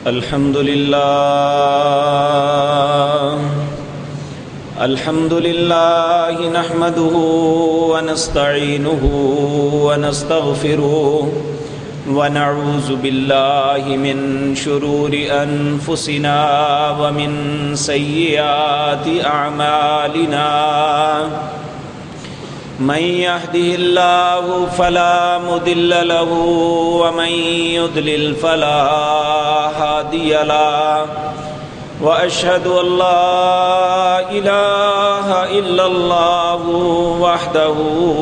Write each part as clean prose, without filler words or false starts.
الحمد لله نحمده ونستعينه ونستغفره ونعوذ بالله من شرور أنفسنا ومن سيئات أعمالنا من يهده الله فلا مضل له ومن يضلل فلا هادي له وأشهد أن لا إله إلا الله وحده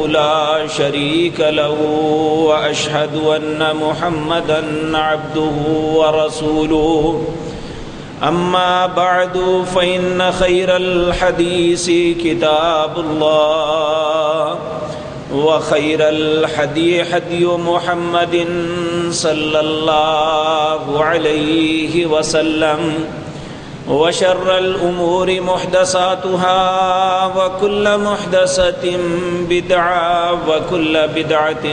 لا شريك له وأشهد أن محمدا عبده ورسوله أما بعد فإن خير الحديث كتاب الله وخير الهدي هدي محمد صلى الله عليه وسلم وشر الأمور محدثاتها وكل محدثة بدعة وكل بدعة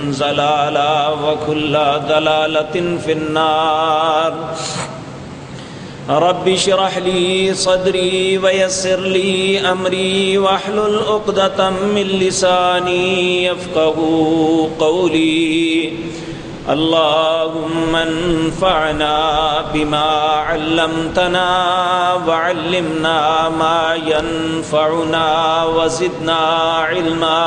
ضلالة وكل ضلالة في النار رب اشرح لي صدري ويسر لي أمري واحلل عقدة من لساني يفقهوا قولي اللهم انفعنا بما علمتنا وعلمنا ما ينفعنا وزدنا علما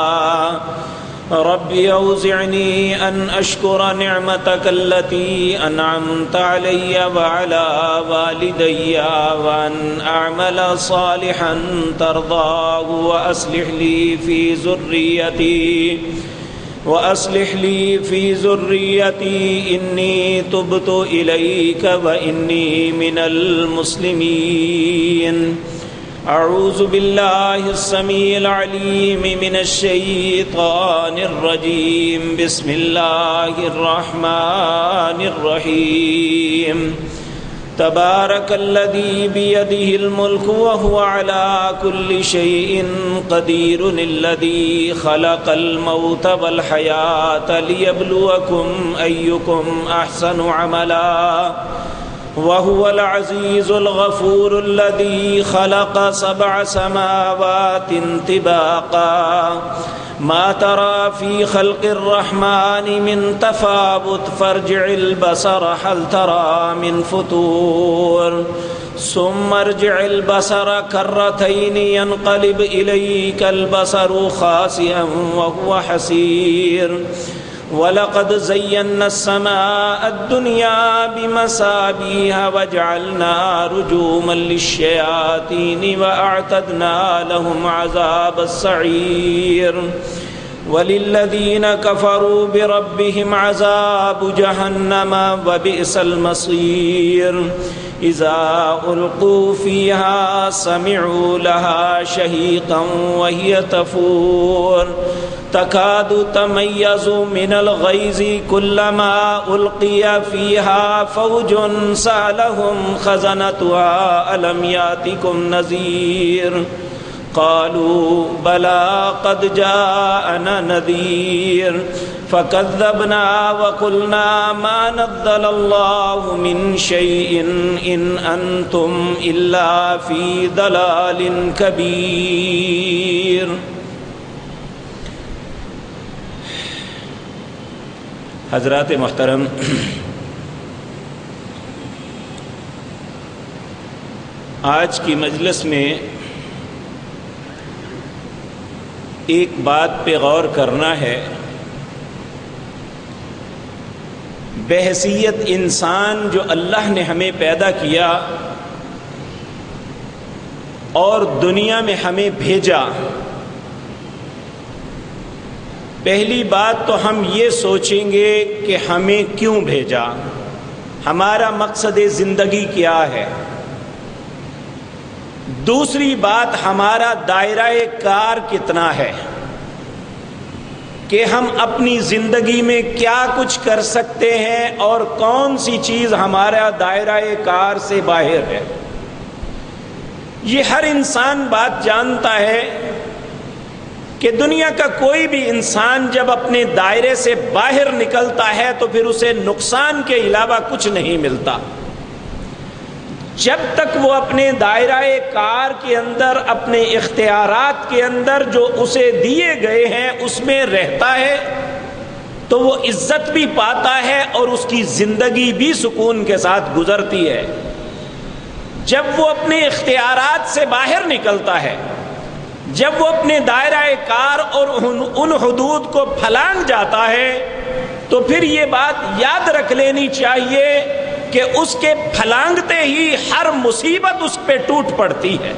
رب أوزعني أن أشكر نعمتك التي أنعمت علي وعلى والدي وأن أعمل صالحا ترضاه وأصلح لي في ذريتي إني تبت إليك وإني من المسلمين أعوذ بالله السميع العليم من الشيطان الرجيم بسم الله الرحمن الرحيم تبارك الذي بيده الملك وهو على كل شيء قدير الذي خلق الموت والحياة ليبلوكم أيكم أحسن عملا وهو العزيز الغفور الذي خلق 7 سماوات طباقا ما ترى في خلق الرحمن من تفاوت فارجع البصر هل ترى من فطور ثم ارجع البصر كرتين ينقلب إليك البصر خاسئا وهو حسير وَلَقَدْ زَيَّنَّا السَّمَاءَ الدُّنْيَا بِمَصَابِيحَ وَجَعَلْنَا رُجُومًا لِلشَّيَاطِينِ وَأَعْتَدْنَا لَهُمْ عَذَابَ السَّعِيرِ وَلِلَّذِينَ كَفَرُوا بِرَبِّهِمْ عَذَابُ جَهَنَّمَ وَبِئْسَ الْمَصِيرُ إِذَا أُلْقُوا فِيهَا سَمِعُوا لَهَا شَهِيقًا وَهِيَ تَفُورُ تكاد تميز من الغيظ كلما ألقي فيها فوج سألهم خزنتها ألم يأتكم نذير قالوا بلى قد جاءنا نذير فكذبنا وقلنا ما نزل الله من شيء إن أنتم إلا في ضلال كبير. حضرات محترم، آج کی مجلس میں ایک بات پہ غور کرنا ہے. بحیثیت انسان جو اللہ نے ہمیں پیدا کیا اور دنیا میں ہمیں بھیجا، پہلی بات تو ہم یہ سوچیں گے کہ ہمیں کیوں بھیجا، ہمارا مقصد زندگی کیا ہے. دوسری بات ہمارا دائرہ کار کتنا ہے کہ ہم اپنی زندگی میں کیا کچھ کر سکتے ہیں اور کون سی چیز ہمارا دائرہ کار سے باہر ہے. یہ ہر انسان بات جانتا ہے کہ دنیا کا کوئی بھی انسان جب اپنے دائرے سے باہر نکلتا ہے تو پھر اسے نقصان کے علاوہ کچھ نہیں ملتا. جب تک وہ اپنے دائرہ کار کے اندر، اپنے اختیارات کے اندر جو اسے دیے گئے ہیں اس میں رہتا ہے تو وہ عزت بھی پاتا ہے اور اس کی زندگی بھی سکون کے ساتھ گزرتی ہے۔ جب وہ اپنے اختیارات سے باہر نکلتا ہے، جب وہ اپنے دائرہ کار اور ان حدود کو پھلانگ جاتا ہے، تو پھر یہ بات یاد رکھ لینی چاہیے کہ اس کے پھلانگتے ہی ہر مصیبت اس پہ ٹوٹ پڑتی ہے۔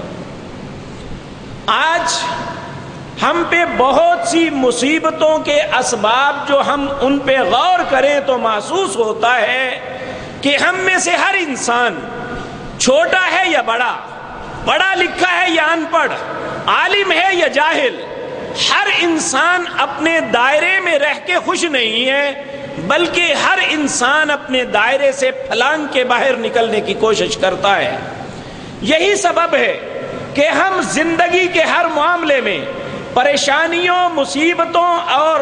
آج ہم پہ بہت سی مصیبتوں کے اسباب جو ہم ان پہ غور کریں تو محسوس ہوتا ہے کہ ہم میں سے ہر انسان، چھوٹا ہے یا بڑا، پڑھا لکھا ہے یا ان پڑھ، عالم ہے یا جاہل، ہر انسان اپنے دائرے میں رہ کے خوش نہیں ہے، بلکہ ہر انسان اپنے دائرے سے پھلانگ کے باہر نکلنے کی کوشش کرتا ہے۔ یہی سبب ہے کہ ہم زندگی کے ہر معاملے میں پریشانیوں، مصیبتوں اور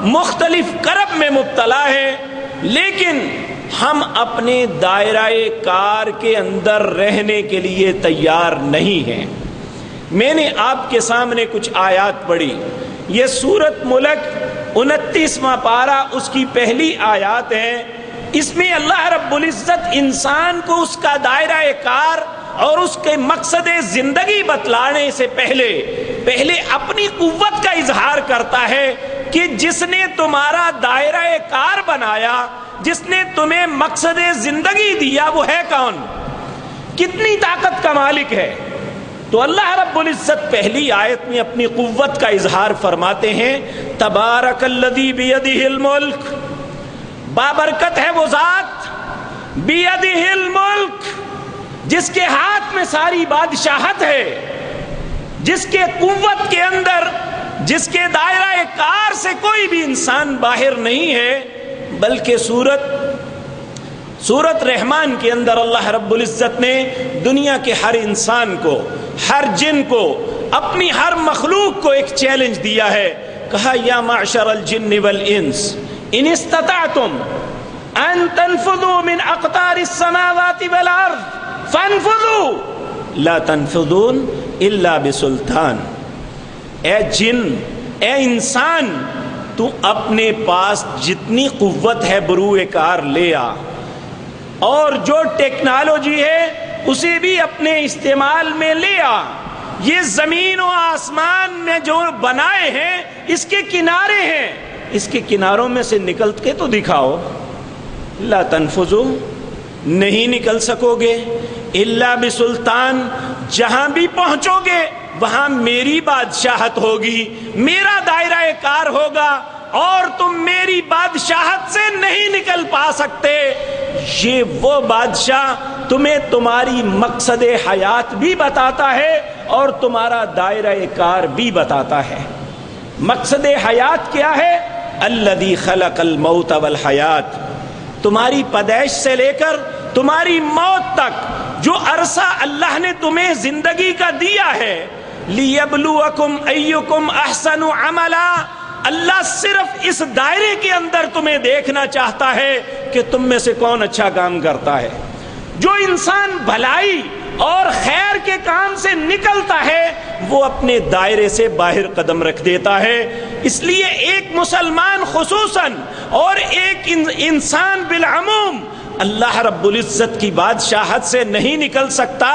مختلف کرب میں مبتلا ہیں، لیکن ہم اپنے دائرہ کار کے اندر رہنے کے لیے تیار نہیں ہیں۔ میں نے آپ کے سامنے کچھ آیات پڑھی۔ یہ سورۃ ملک 29واں پارہ، اس کی پہلی آیات ہے۔ اس میں اللہ رب العزت انسان کو اس کا دائرہ کار اور اس کے مقصد زندگی بتلانے سے پہلے اپنی قوت کا اظہار کرتا ہے کہ جس نے تمہارا دائرہ کار بنایا، جس نے تمہیں مقصد زندگی دیا، وہ ہے کون؟ کتنی طاقت کا مالک ہے؟ تو اللہ رب العزت پہلی آیت میں اپنی قوت کا اظہار فرماتے ہیں، تبارک الذی بیدہ الملک، بابرکت ہے وہ ذات، بیدہ الملک، جس کے ہاتھ میں ساری بادشاہت ہے، جس کے قوت کے اندر، جس کے دائرہ کار سے کوئی بھی انسان باہر نہیں ہے، بلکہ سورۃ رحمان کے اندر اللہ رب العزت نے دنیا کے ہر انسان کو، ہر جن کو، اپنی ہر مخلوق کو ایک چیلنج دیا ہے۔ کہا یا معشر الجن والانس ان استطعتم ان تنفذوا من اقطار السماوات والارض فانفذوا لا تنفذون الا بسلطان۔ اے جن، اے انسان، تو اپنے پاس جتنی قوت ہے بروئے کار لے آ، اور جو ٹیکنالوجی ہے اسے بھی اپنے استعمال میں لے آ۔ یہ زمین و آسمان میں جو بنائے ہیں اس کے کنارے ہیں، اس کے کناروں میں سے نکل کے تو دکھاؤ۔ لا تنفذو، نہیں نکل سکو گے، الا بسلطان، جہاں بھی پہنچو گے وہاں میری بادشاہت ہوگی، میرا دائرہ کار ہوگا، اور تم میری بادشاہت سے نہیں نکل پا سکتے۔ یہ وہ بادشاہ تمہیں تمہاری مقصد حیات بھی بتاتا ہے اور تمہارا دائرہ کار بھی بتاتا ہے۔ مقصد حیات کیا ہے؟ الذی خلق الموت والحیات، تمہاری پیدائش سے لے کر تمہاری موت تک جو عرصہ اللہ نے تمہیں زندگی کا دیا ہے، لیبلوکم ایکم احسن عملا، اللہ صرف اس دائرے کے اندر تمہیں دیکھنا چاہتا ہے کہ تم میں سے کون اچھا کام کرتا ہے۔ جو انسان بھلائی اور خیر کے کام سے نکلتا ہے وہ اپنے دائرے سے باہر قدم رکھ دیتا ہے۔ اس لیے ایک مسلمان خصوصاً اور ایک انسان بالعموم اللہ رب العزت کی بادشاہت سے نہیں نکل سکتا،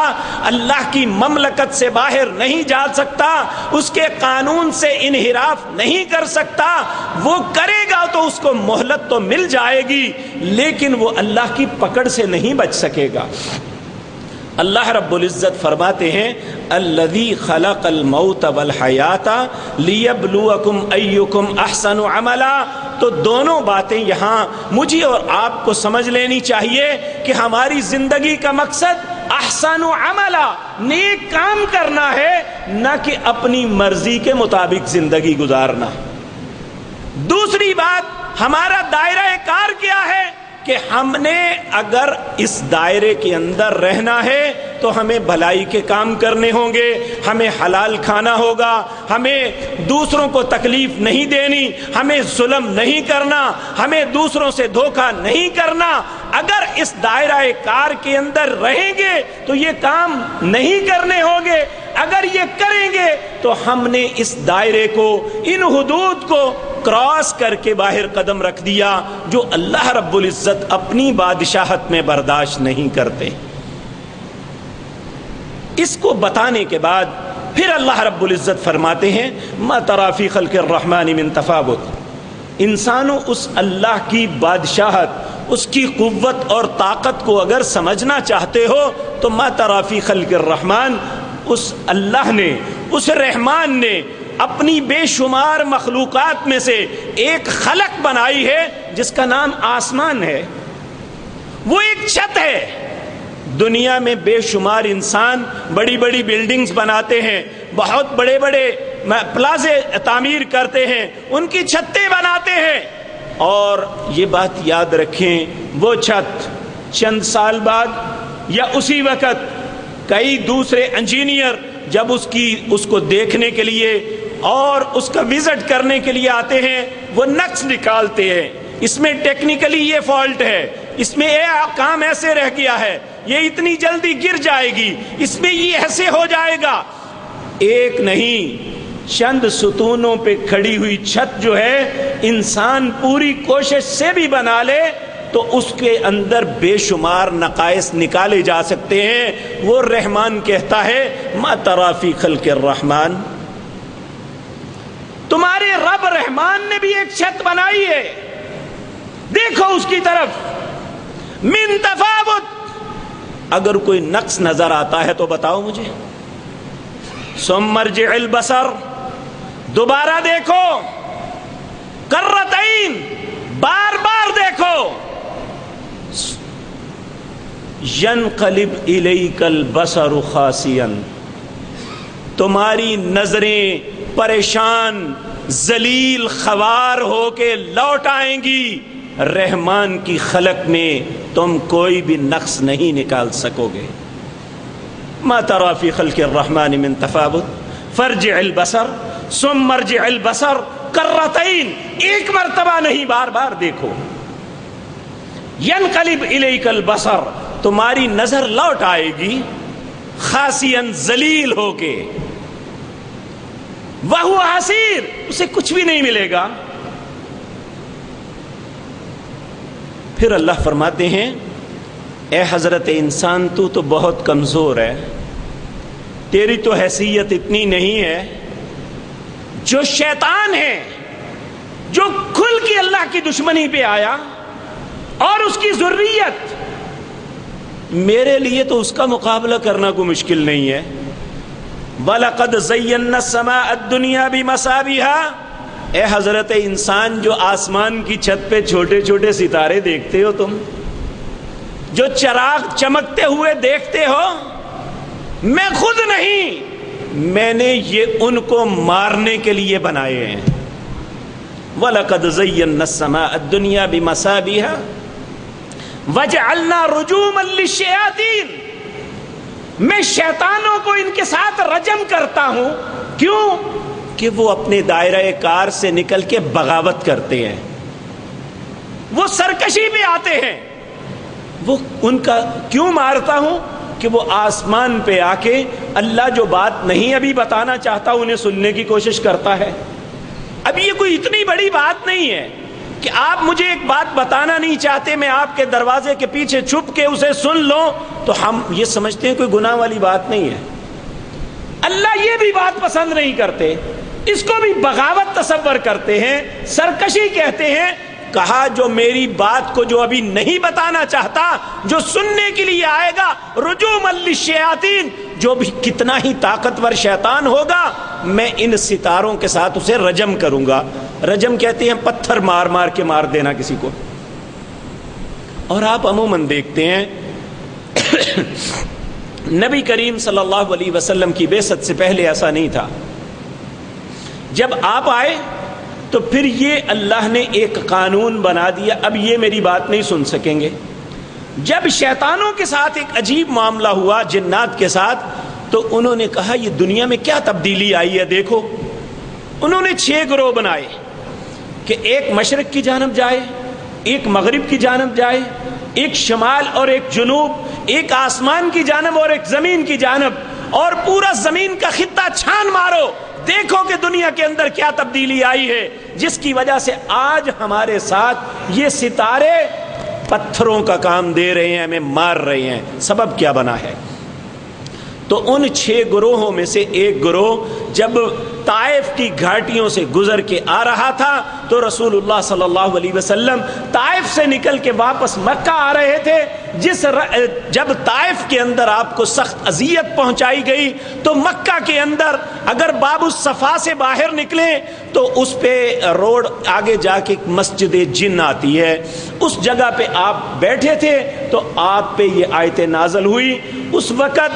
اللہ کی مملکت سے باہر نہیں جا سکتا، اس کے قانون سے انحراف نہیں کر سکتا۔ وہ کرے گا تو اس کو مہلت تو مل جائے گی، لیکن وہ اللہ کی پکڑ سے نہیں بچ سکے گا۔ اللہ رب العزت فرماتے ہیں الذی خلق الموت والحیات لیبلوکم ایکم احسن عملا۔ تو دونوں باتیں یہاں مجھے اور آپ کو سمجھ لینی چاہیے کہ ہماری زندگی کا مقصد احسن عملا، نیک کام کرنا ہے، نہ کہ اپنی مرضی کے مطابق زندگی گزارنا۔ دوسری بات، ہمارا دائرہ کار کیا ہے کہ ہم نے اگر اس دائرے کے اندر رہنا ہے تو ہمیں بھلائی کے کام کرنے ہوں گے، ہمیں حلال کھانا ہوگا، ہمیں دوسروں کو تکلیف نہیں دینی، ہمیں ظلم نہیں کرنا، ہمیں دوسروں سے دھوکہ نہیں کرنا۔ اگر اس دائرہ کار کے اندر رہیں گے تو یہ کام نہیں کرنے ہوں گے، اگر یہ کریں گے تو ہم نے اس دائرے کو، ان حدود کو کراس کر کے باہر قدم رکھ دیا جو اللہ رب العزت اپنی بادشاہت میں برداشت نہیں کرتے۔ اس کو بتانے کے بعد پھر اللہ رب العزت فرماتے ہیں ما تری فی خلق الرحمن من تفاوت، انسانوں اس اللہ کی بادشاہت، اس کی قوت اور طاقت کو اگر سمجھنا چاہتے ہو تو ما تری فی خلق الرحمن، اس اللہ نے، اس رحمان نے اپنی بے شمار مخلوقات میں سے ایک خلق بنائی ہے جس کا نام آسمان ہے، وہ ایک چھت ہے۔ دنیا میں بے شمار انسان بڑی بڑی بلڈنگز بناتے ہیں، بہت بڑے بڑے پلازے تعمیر کرتے ہیں، ان کی چھتیں بناتے ہیں، اور یہ بات یاد رکھیں وہ چھت چند سال بعد یا اسی وقت کئی دوسرے انجینئر جب اس کو دیکھنے کے لیے اور اس کا وزٹ کرنے کے لیے آتے ہیں وہ نقص نکالتے ہیں، اس میں ٹیکنیکلی یہ فالٹ ہے، اس میں یہ کام ایسے رہ گیا ہے، یہ اتنی جلدی گر جائے گی، اس میں یہ ایسے ہو جائے گا۔ ایک نہیں چند ستونوں پہ کھڑی ہوئی چھت جو ہے انسان پوری کوشش سے بھی بنا لے تو اس کے اندر بے شمار نقائص نکالے جا سکتے ہیں۔ وہ رحمان کہتا ہے ما تری فی خلق الرحمن، تمہارے رب رحمان نے بھی ایک چھت بنائی ہے، دیکھو اس کی طرف، من تفاوت، اگر کوئی نقص نظر آتا ہے تو بتاؤ مجھے۔ ثم ارجع البصر، دوبارہ دیکھو، کرتین، بار بار دیکھو، ینقلب الیک البصر خاسئا، تمہاری نظریں پریشان ذلیل خوار ہو کے لوٹ آئیں گی، رحمان کی خلق میں تم کوئی بھی نقص نہیں نکال سکو گے۔ ما تری فی خلق الرحمن من تفاوت فارجع البصر ثم ارجع البصر کرتین، ایک مرتبہ نہیں بار بار دیکھو، ینقلب الیک البصر، تمہاری نظر لوٹ آئے گی، خاسئا، ذلیل ہو کے، وہو حسیر، اسے کچھ بھی نہیں ملے گا۔ پھر اللہ فرماتے ہیں اے حضرت انسان تو بہت کمزور ہے، تیری تو حیثیت اتنی نہیں ہے، جو شیطان ہے، جو کھل کے اللہ کی دشمنی پہ آیا اور اس کی ذریت، میرے لیے تو اس کا مقابلہ کرنا کوئی مشکل نہیں ہے۔ وَلَقَدْ زَيَّنَّا السَّمَاءَ الدُّنْيَا بِمَصَابِيحَا، اے حضرت انسان جو آسمان کی چھت پہ چھوٹے چھوٹے ستارے دیکھتے ہو، تم جو چراغ چمکتے ہوئے دیکھتے ہو، میں خود نہیں، میں نے یہ ان کو مارنے کے لیے بنائے ہیں۔ وَلَقَدْ زَيَّنَّا السَّمَاءَ الدُّنْيَا بِمَصَابِيحَا وَجَعَلْنَا رُجُومًا لِلشَّيَاطِينِ، میں شیطانوں کو ان کے ساتھ رجم کرتا ہوں، کیوں کہ وہ اپنے دائرہ کار سے نکل کے بغاوت کرتے ہیں، وہ سرکشی پہ آتے ہیں۔ وہ ان کا کیوں مارتا ہوں کہ وہ آسمان پہ آ کے اللہ جو بات نہیں ابھی بتانا چاہتا انہیں سننے کی کوشش کرتا ہے۔ اب یہ کوئی اتنی بڑی بات نہیں ہے کہ آپ مجھے ایک بات بتانا نہیں چاہتے، میں آپ کے دروازے کے پیچھے چھپ کے اسے سن لوں تو ہم یہ سمجھتے ہیں کوئی گناہ والی بات نہیں ہے۔ اللہ یہ بھی بات پسند نہیں کرتے، اس کو بھی بغاوت تصور کرتے ہیں، سرکشی کہتے ہیں۔ کہا جو میری بات کو جو ابھی نہیں بتانا چاہتا، جو سننے کے لیے آئے گا، رجوما للشیاطین، جو بھی کتنا ہی طاقتور شیطان ہوگا، میں ان ستاروں کے ساتھ اسے رجم کروں گا۔ رجم کہتے ہیں پتھر مار مار کے مار دینا کسی کو۔ اور آپ عموماً دیکھتے ہیں نبی کریم صلی اللہ علیہ وسلم کی بعثت سے پہلے ایسا نہیں تھا۔ جب آپ آئے تو پھر یہ اللہ نے ایک قانون بنا دیا، اب یہ میری بات نہیں سن سکیں گے۔ جب شیطانوں کے ساتھ ایک عجیب معاملہ ہوا، جنات کے ساتھ، تو انہوں نے کہا یہ دنیا میں کیا تبدیلی آئی ہے دیکھو۔ انہوں نے 6 گروہ بنائے کہ ایک مشرق کی جانب جائے، ایک مغرب کی جانب جائے، ایک شمال اور ایک جنوب، ایک آسمان کی جانب اور ایک زمین کی جانب، اور پورا زمین کا خطہ چھان مارو، دیکھو کہ دنیا کے اندر کیا تبدیلی آئی ہے، جس کی وجہ سے آج ہمارے ساتھ یہ ستارے پتھروں کا کام دے رہے ہیں، ہمیں مار رہے ہیں۔ سبب کیا بنا ہے؟ تو ان 6 گروہوں میں سے ایک گروہ جب طائف کی گھاٹیوں سے گزر کے آ رہا تھا تو رسول اللہ صلی اللہ علیہ وسلم طائف سے نکل کے واپس مکہ آ رہے تھے۔ جب طائف کے اندر آپ کو سخت اذیت پہنچائی گئی تو مکہ کے اندر اگر باب الصفا سے باہر نکلیں تو اس پہ روڈ آگے جا کے مسجد جن آتی ہے، اس جگہ پہ آپ بیٹھے تھے تو آپ پہ یہ آیت نازل ہوئی۔ اس وقت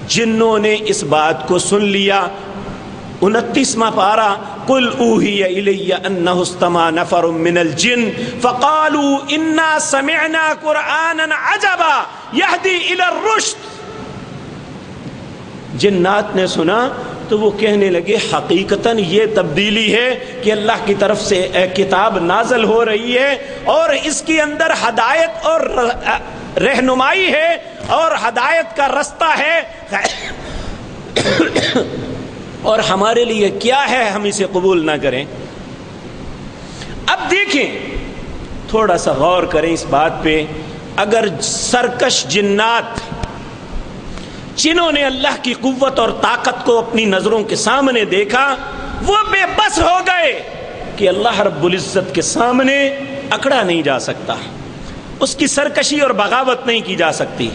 جنوں نے اس بات کو سن لیا۔ 29واں پارہ، قل اوحی الی انہ استمع نفر من الجن فقالوا انا سمعنا قرآنا عجبا یہدی الی الرشد۔ جنات نے سنا تو وہ کہنے لگے حقیقتاً یہ تبدیلی ہے کہ اللہ کی طرف سے ایک کتاب نازل ہو رہی ہے اور اس کے اندر ہدایت اور رہنمائی ہے اور ہدایت کا رستہ ہے، اور ہمارے لیے کیا ہے ہم اسے قبول نہ کریں۔ اب دیکھیں، تھوڑا سا غور کریں اس بات پہ، اگر سرکش جنات جنہوں نے اللہ کی قوت اور طاقت کو اپنی نظروں کے سامنے دیکھا وہ بے بس ہو گئے کہ اللہ رب العزت کے سامنے اکڑا نہیں جا سکتا، اس کی سرکشی اور بغاوت نہیں کی جا سکتی۔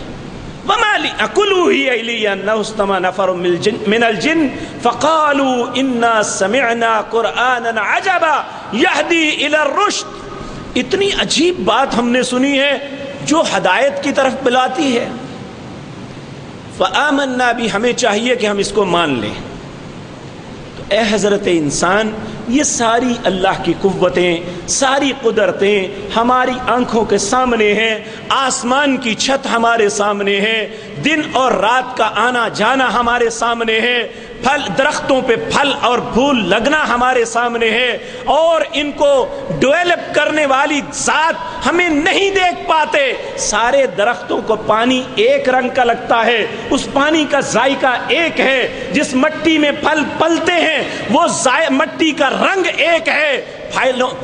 وَمَا لِأَقُلُوا هِيَ إِلَيَّ أَنَّهُ اسْتَمَعَ نَفَرٌ مِّنَ الْجِنِّ فَقَالُوا إِنَّا سَمِعْنَا قُرْآنًا عَجَبًا يَهْدِي إِلَى الرُّشْدِ۔ اتنی عجیب بات ہم نے سنی ہے جو ہدایت کی طرف بلاتی ہے۔ فَآمَنَّا بِهِ، ہمیں چاہیے کہ ہم اس کو مان لیں۔ تو اے حضرت انسان، یہ ساری اللہ کی قوتیں، ساری قدرتیں ہماری آنکھوں کے سامنے ہیں، آسمان کی چھت ہمارے سامنے ہے، دن اور رات کا آنا جانا ہمارے سامنے ہے، درختوں پہ پھل اور پھول لگنا ہمارے سامنے ہے، اور ان کو ڈیولپ کرنے والی ذات ہمیں نہیں دیکھ پاتے۔ سارے درختوں کو پانی ایک رنگ کا لگتا ہے، اس پانی کا ذائقہ ایک ہے، جس مٹی میں پھل پلتے ہیں وہ مٹی کا رنگ ایک ہے۔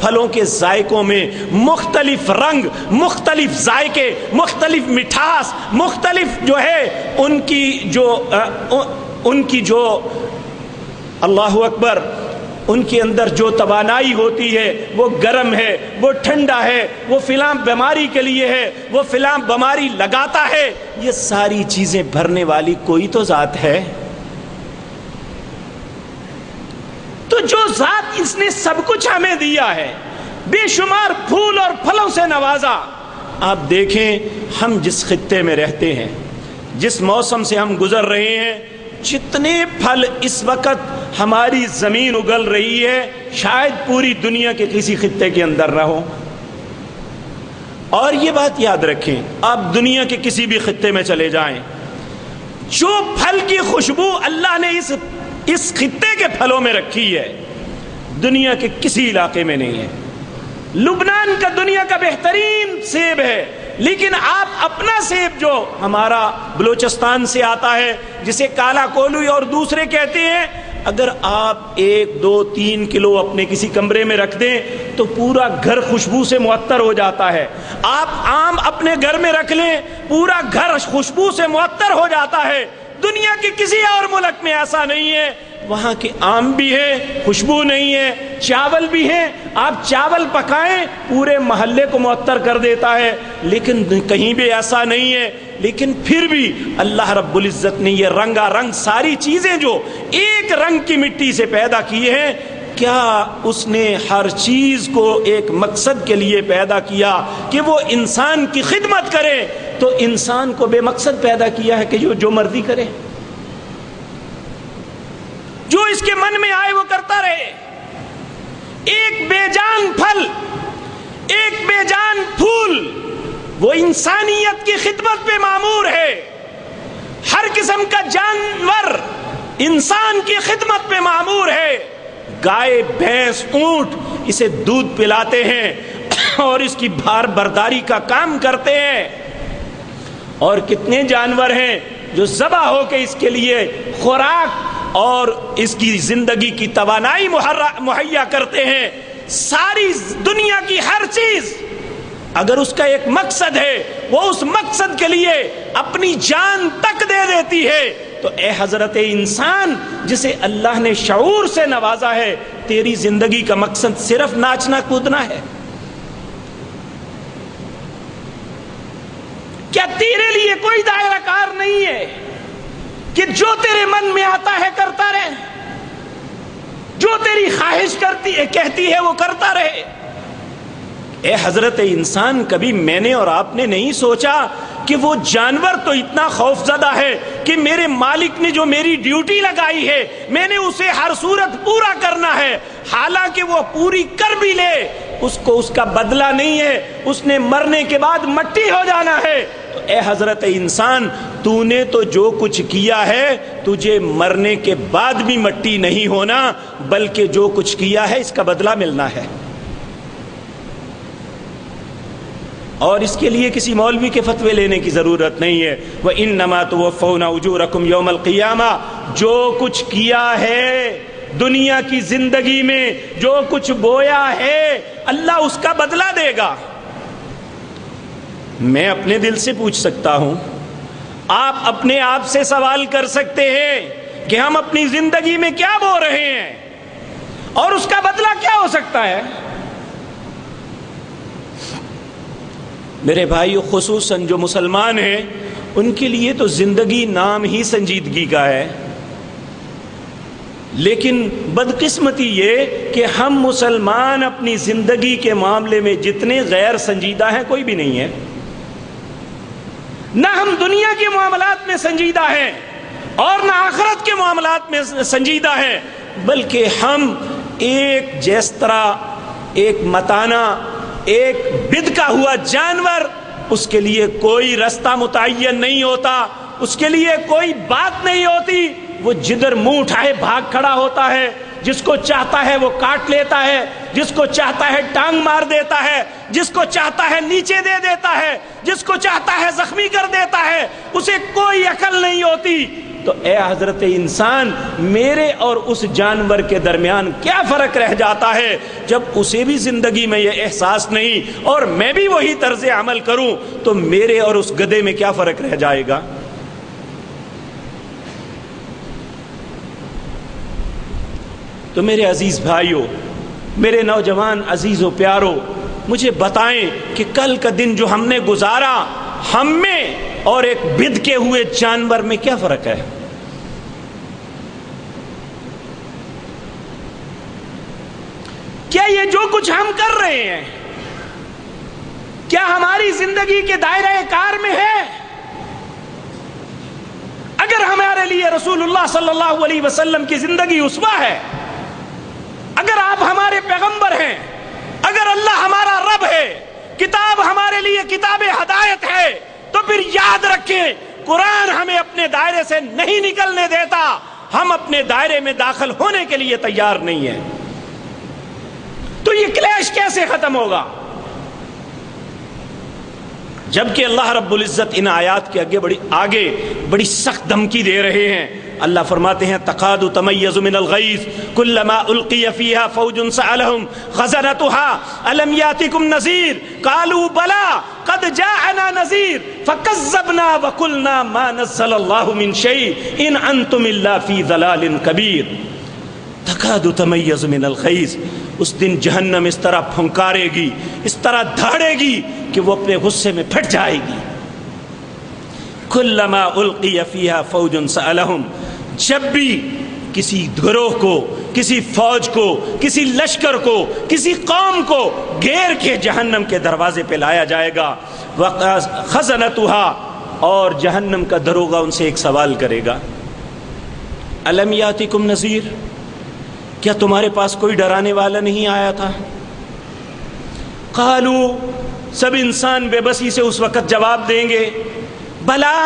پھلوں کے ذائقوں میں مختلف رنگ، مختلف ذائقے، مختلف مٹھاس، مختلف جو ہے ان کی جو اللہ اکبر، ان کے اندر جو توانائی ہوتی ہے وہ گرم ہے، وہ ٹھنڈا ہے، وہ فلاں بیماری کے لیے ہے، وہ فلاں بیماری لگاتا ہے۔ یہ ساری چیزیں بھرنے والی کوئی تو ذات ہے۔ تو جو ذات اس نے سب کچھ ہمیں دیا ہے، بے شمار پھول اور پھلوں سے نوازا۔ آپ دیکھیں ہم جس خطے میں رہتے ہیں، جس موسم سے ہم گزر رہے ہیں، جتنے پھل اس وقت ہماری زمین اگل رہی ہے شاید پوری دنیا کے کسی خطے کے اندر نہ ہو۔ اور یہ بات یاد رکھیں، آپ دنیا کے کسی بھی خطے میں چلے جائیں، جو پھل کی خوشبو اللہ نے اس خطے کے پھلوں میں رکھی ہے دنیا کے کسی علاقے میں نہیں ہے۔ لبنان کا دنیا کا بہترین سیب ہے، لیکن آپ اپنا سیب جو ہمارا بلوچستان سے آتا ہے، جسے کالا کولوئی اور دوسرے کہتے ہیں، اگر آپ 1 2 3 کلو اپنے کسی کمرے میں رکھ دیں تو پورا گھر خوشبو سے معطر ہو جاتا ہے۔ آپ آم اپنے گھر میں رکھ لیں، پورا گھر خوشبو سے معطر ہو جاتا ہے۔ دنیا کے کسی اور ملک میں ایسا نہیں ہے۔ وہاں کے آم بھی ہے، خوشبو نہیں ہے، چاول بھی ہے، آپ چاول پکائیں پورے محلے کو معطر کر دیتا ہے، لیکن کہیں بھی ایسا نہیں ہے۔ لیکن پھر بھی اللہ رب العزت نے یہ رنگا رنگ ساری چیزیں جو ایک رنگ کی مٹی سے پیدا کی ہیں، کیا اس نے ہر چیز کو ایک مقصد کے لیے پیدا کیا کہ وہ انسان کی خدمت کرے؟ تو انسان کو بے مقصد پیدا کیا ہے کہ جو مرضی کرے، جو اس کے من میں آئے وہ کرتا رہے۔ ایک بے جان پھل، ایک بے جان پھول، وہ انسانیت کی خدمت پہ مامور ہے۔ ہر قسم کا جانور انسان کی خدمت پہ مامور ہے۔ گائے، بھینس، اونٹ اسے دودھ پلاتے ہیں، اور اس کی بھار برداری کا کام کرتے ہیں، اور کتنے جانور ہیں جو ذبح ہو کے اس کے لیے خوراک اور اس کی زندگی کی توانائی مہیا کرتے ہیں۔ ساری دنیا کی ہر چیز اگر اس کا ایک مقصد ہے وہ اس مقصد کے لیے اپنی جان تک دے دیتی ہے، تو اے حضرت انسان جسے اللہ نے شعور سے نوازا ہے، تیری زندگی کا مقصد صرف ناچنا کودنا ہے؟ کیا تیرے لیے کوئی دائرہ کار نہیں ہے کہ جو تیرے من میں آتا ہے کرتا رہے، جو تیری خواہش کہتی ہے وہ کرتا رہے؟ اے حضرت انسان، کبھی میں نے اور آپ نے نہیں سوچا کہ وہ جانور تو اتنا خوف زدہ ہے کہ میرے مالک نے جو میری ڈیوٹی لگائی ہے میں نے اسے ہر صورت پورا کرنا ہے، حالانکہ وہ پوری کر بھی لے اس کو اس کا بدلہ نہیں ہے، اس نے مرنے کے بعد مٹی ہو جانا ہے۔ تو اے حضرت انسان، تو نے تو جو کچھ کیا ہے تجھے مرنے کے بعد بھی مٹی نہیں ہونا، بلکہ جو کچھ کیا ہے اس کا بدلہ ملنا ہے۔ اور اس کے لیے کسی مولوی کے فتوے لینے کی ضرورت نہیں ہے۔ وَإِنَّمَا تُوَفَّوْنَ أُجُورَكُمْ يَوْمَ الْقِيَامَةِ، جو کچھ کیا ہے دنیا کی زندگی میں، جو کچھ بویا ہے، اللہ اس کا بدلہ دے گا۔ میں اپنے دل سے پوچھ سکتا ہوں، آپ اپنے آپ سے سوال کر سکتے ہیں کہ ہم اپنی زندگی میں کیا بو رہے ہیں اور اس کا بدلہ کیا ہو سکتا ہے؟ میرے بھائیو، خصوصاً جو مسلمان ہیں ان کے لیے تو زندگی نام ہی سنجیدگی کا ہے، لیکن بدقسمتی یہ کہ ہم مسلمان اپنی زندگی کے معاملے میں جتنے غیر سنجیدہ ہیں کوئی بھی نہیں ہے۔ نہ ہم دنیا کے معاملات میں سنجیدہ ہیں اور نہ آخرت کے معاملات میں سنجیدہ ہیں، بلکہ ہم ایک جس طرح ایک متانا، ایک بدکا ہوا جانور، اس کے لیے کوئی رستہ متعین نہیں ہوتا، اس کے لیے کوئی بات نہیں ہوتی، وہ جدھر منہ اٹھائے بھاگ کھڑا ہوتا ہے، جس کو چاہتا ہے وہ کاٹ لیتا ہے، جس کو چاہتا ہے ٹانگ مار دیتا ہے، جس کو چاہتا ہے نیچے دے دیتا ہے، جس کو چاہتا ہے زخمی کر دیتا ہے، اسے کوئی عقل نہیں ہوتی۔ تو اے حضرت انسان، میرے اور اس جانور کے درمیان کیا فرق رہ جاتا ہے جب اسے بھی زندگی میں یہ احساس نہیں اور میں بھی وہی طرز عمل کروں، تو میرے اور اس گدھے میں کیا فرق رہ جائے گا؟ تو میرے عزیز بھائیوں، میرے نوجوان عزیز و پیارو، مجھے بتائیں کہ کل کا دن جو ہم نے گزارا، ہم میں اور ایک بدکے ہوئے جانور میں کیا فرق ہے؟ کیا یہ جو کچھ ہم کر رہے ہیں کیا ہماری زندگی کے دائرہ کار میں ہے؟ اگر ہمارے لیے رسول اللہ صلی اللہ علیہ وسلم کی زندگی اسوہ ہے، اگر آپ ہمارے پیغمبر ہیں، اگر اللہ ہمارا رب ہے، کتاب ہمارے لیے کتاب ہدایت ہے، تو پھر یاد رکھیں قرآن ہمیں اپنے دائرے سے نہیں نکلنے دیتا، ہم اپنے دائرے میں داخل ہونے کے لیے تیار نہیں ہیں۔ تو یہ کلیش کیسے ختم ہوگا؟ جبکہ اللہ رب العزت ان آیات کے آگے بڑی سخت دھمکی دے رہے ہیں۔ اللہ فرماتے ہیں تقاد تمیز من الغیظ کلما القی فیہا فوج سألہم خزنتها الم یاتکم نذیر قالوا بلا قد جاءنا نذیر فکذبنا وقلنا ما نزل اللہ من شیء ان انتم الا فی ضلال کبیر۔ تقاد تمیز من الغیظ، اس دن جہنم اس طرح پھنکارے گی، اس طرح دھاڑے گی کہ وہ اپنے غصے میں پھٹ جائے گی۔ کلما القی فیہا فوج سألہم، جب بھی کسی گروہ کو، کسی فوج کو، کسی لشکر کو، کسی قوم کو گھیر کے جہنم کے دروازے پہ لایا جائے گا، خزنتها، اور جہنم کا دروغہ ان سے ایک سوال کرے گا، الم یاتکم نذیر، کیا تمہارے پاس کوئی ڈرانے والا نہیں آیا تھا؟ قالو، سب انسان بے بسی سے اس وقت جواب دیں گے، بلا،